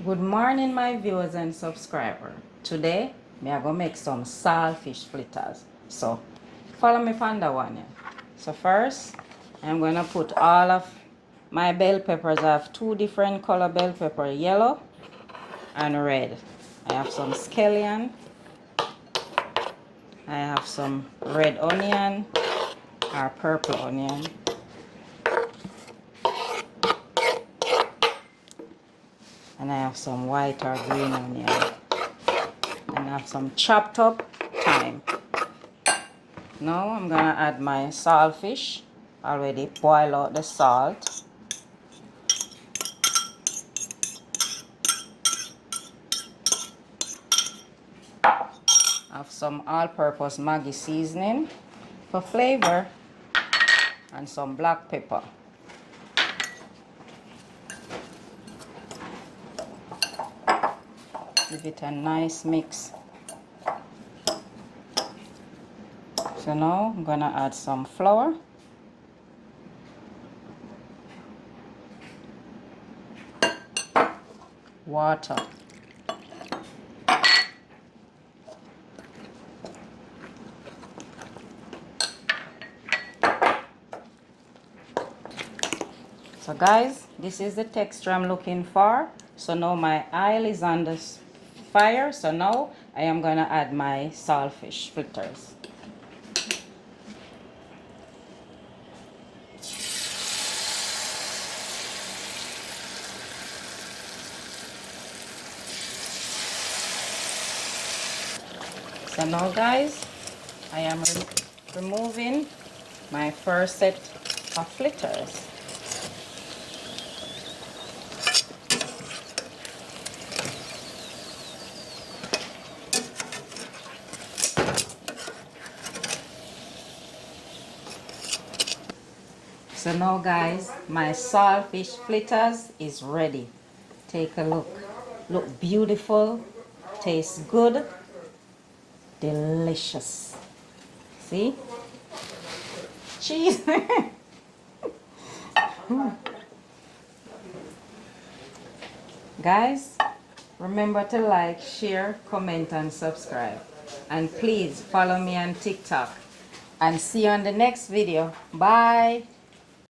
Good morning, my viewers and subscribers. Today, me are gonna make some saltfish fritters. So, follow me on that one. Yeah. So first, I'm gonna put all of my bell peppers. I have two different color bell pepper, yellow and red. I have some scallion. I have some red onion or purple onion. And I have some white or green onion. And I have some chopped up thyme. Now I'm gonna add my saltfish. Already boil out the salt. I have some all-purpose Maggi seasoning for flavor and some black pepper. Give it a nice mix. So now I'm gonna add some flour. Water. So guys, this is the texture I'm looking for. So now my oil is on the fire. So now I am gonna add my saltfish fritters. So now guys, I am removing my first set of fritters. So now guys, my saltfish fritters is ready. Take a look. Look beautiful, tastes good, delicious. See? Cheese. Guys, remember to like, share, comment and subscribe. And please follow me on TikTok. And see you on the next video. Bye.